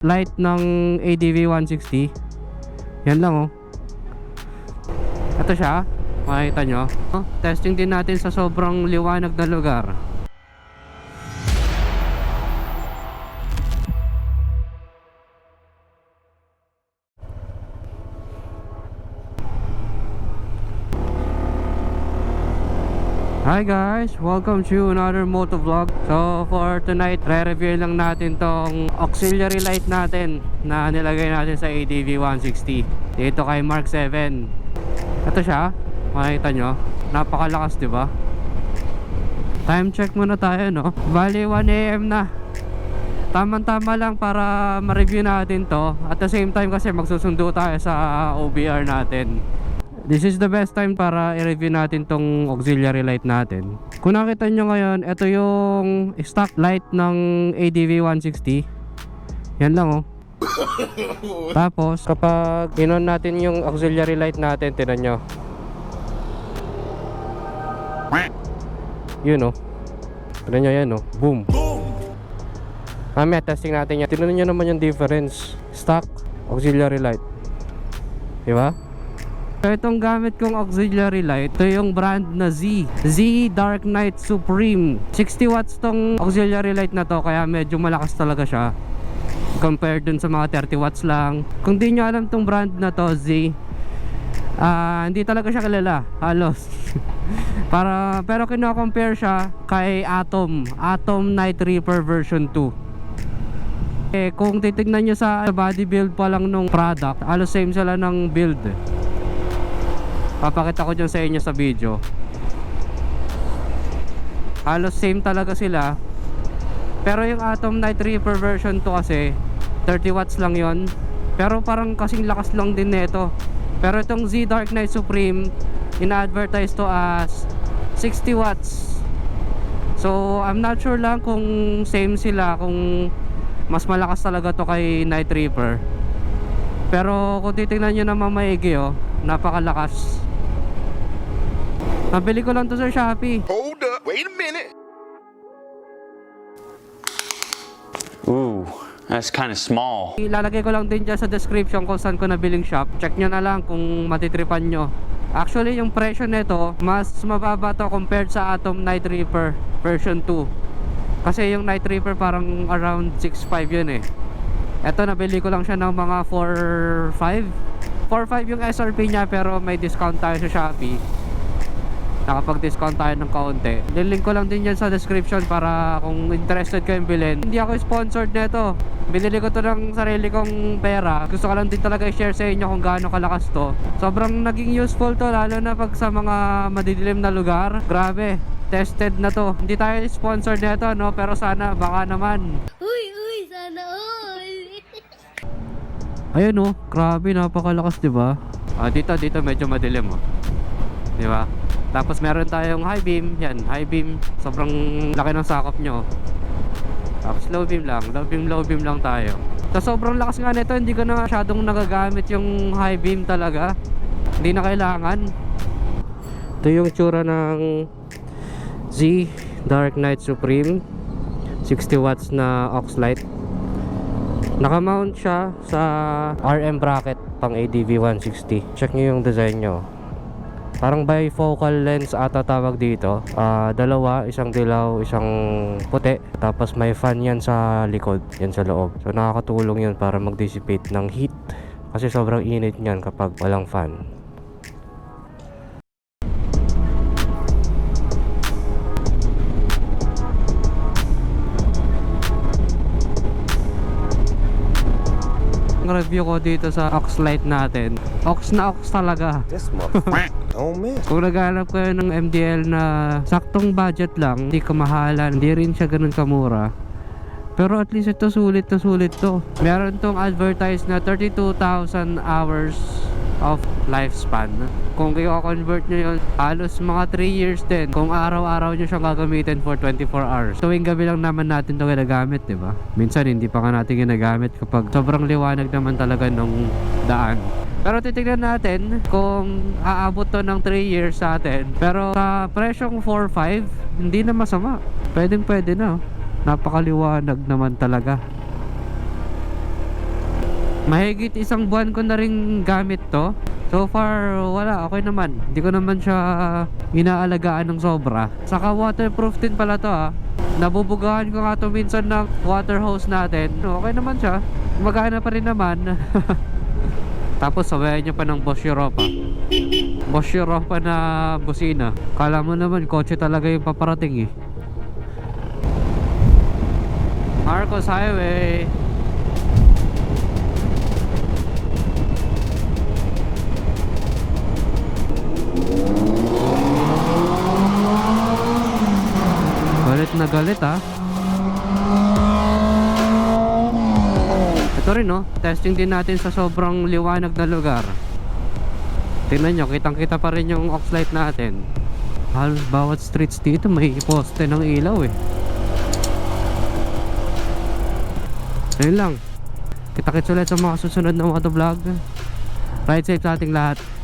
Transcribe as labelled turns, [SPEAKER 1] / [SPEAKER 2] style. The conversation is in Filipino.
[SPEAKER 1] light ng ADV 160. Yan lang oh. Ito siya, makikita nyo. Testing din natin sa sobrang liwanag na lugar. Hi guys! Welcome to another moto vlog. So for tonight, re-review lang natin tong auxiliary light natin na nilagay natin sa ADV 160 dito kay Mark 7. Ito siya, makikita nyo. Napakalakas, diba? Time check muna tayo, no? Bali 1 AM na. Tama-tama lang para ma-review natin to. At the same time kasi magsusundo tayo sa OBR natin. This is the best time para i-review natin tong auxiliary light natin. Kung nakita nyo ngayon, ito yung stock light ng ADV 160. Yan lang oh. Tapos kapag in-on natin yung auxiliary light natin, tinan nyo. Yun oh. Tinan nyo yan oh. Boom. Mamaya testing natin yan. Tinan nyo naman yung difference. Stock auxiliary light, diba? So itong gamit kong auxiliary light, ito yung brand na Z Dark Knight Supreme. 60 watts tong auxiliary light na to, kaya medyo malakas talaga siya compared dun sa mga 30 watts lang. Kung di nyo alam tong brand na to, Z, hindi talaga siya kilala halos. Pero kino-compare siya kay Atom Night Reaper version 2. Kung titignan nyo sa body build pa lang nung product, halos same sila ng build. Papakita ko dyan sa inyo sa video. Halos same talaga sila. Pero yung Atom Night Reaper version 2 kasi 30 watts lang yon. Pero parang kasing lakas lang din nito. Pero itong Z Dark Knight Supreme, ina-advertise to as 60 watts. So I'm not sure lang kung same sila, kung mas malakas talaga to kay Night Reaper. Pero kung titignan nyo naman maigi oh, napakalakas. Nabili ko lang to sa Shopee.
[SPEAKER 2] Hold up, wait a minute.
[SPEAKER 3] Ooh, that's kind of small.
[SPEAKER 1] Ilalagay ko lang din dyan sa description kung saan ko nabiling shop. Check nyo na lang kung matitripan nyo. Actually yung presyo nito mas mababa to compared sa Atom Night Reaper version 2. Kasi yung Night Reaper parang around 6.5 yun eh. Eto nabili ko lang siya ng mga 4.5 yung SRP niya, pero may discount tayo sa Shopee. Nakapag-discount tayo ng kaunti. Lilink ko lang din yan sa description para kung interested kayong bilhin. Hindi ako sponsored nito. Binili ko to ng sarili kong pera. Gusto ko lang din talaga i-share sa inyo kung gaano kalakas to. Sobrang naging useful to, lalo na pag sa mga madidilim na lugar. Grabe, tested na to. Hindi tayo sponsored nito, no? Pero sana, baka naman.
[SPEAKER 4] Uy, sana all.
[SPEAKER 1] Ayun oh, grabe, napakalakas, diba? Dito medyo madilim oh. Diba? Tapos meron tayong high beam. Yan, high beam. Sobrang laki ng sakop nyo. Tapos low beam lang tayo. So sobrang lakas nga nito, hindi ko na masyadong nagagamit yung high beam talaga. Hindi na kailangan. Ito yung tsura ng Z Dark Knight Supreme 60 watts na aux light. Nakamount siya sa RM bracket pang ADV 160. Check nyo yung design nyo. Parang bifocal lens ata tawag dito. Dalawa, isang dilaw, isang puti. Tapos may fan yan sa likod, yan sa loob. So nakakatulong yun para mag-dissipate ng heat. Kasi sobrang init niyan kapag walang fan. Review ko dito sa aux light natin. Aux na aux talaga.
[SPEAKER 2] This motherfucker don't miss.
[SPEAKER 1] Kung naghanap kayo ng MDL na saktong budget lang, hindi kamahalan, hindi rin siya ganun kamura, pero at least ito sulit to. Meron tong advertised na 32,000 hours of lifespan. Kung i-convert nyo yun, halos mga 3 years din kung araw-araw nyo siyang gagamitin for 24 hours. Tuwing gabi lang naman natin ito ginagamit, diba? Minsan hindi pa nga natin ginagamit kapag sobrang liwanag naman talaga nung daan. Pero titignan natin kung aabot to ng 3 years sa atin. Pero sa presyong 4.5, hindi na masama. Pwede na. Napakaliwanag naman talaga. Mahigit 1 buwan ko na rin gamit to. So far, wala, okay naman. Hindi ko naman siya inaalagaan ng sobra. Saka waterproof din pala to Nabubugahan ko nga to minsan ng water hose natin. Okay naman siya. Magana pa rin naman. Tapos sabayan nyo pa ng Bosch Europa. Bosch Europa na busina. Kala mo naman, kotse talaga yung paparating Marcos Highway. Galit na galit Ito rin testing din natin sa sobrang liwanag na lugar. Tingnan nyo, kitang kita pa rin yung oxlight natin. Halos bawat streets dito may poste ng ilaw Ayun lang. Kita-kits ulit sa mga susunod na motovlog. Ride safe sa ating lahat.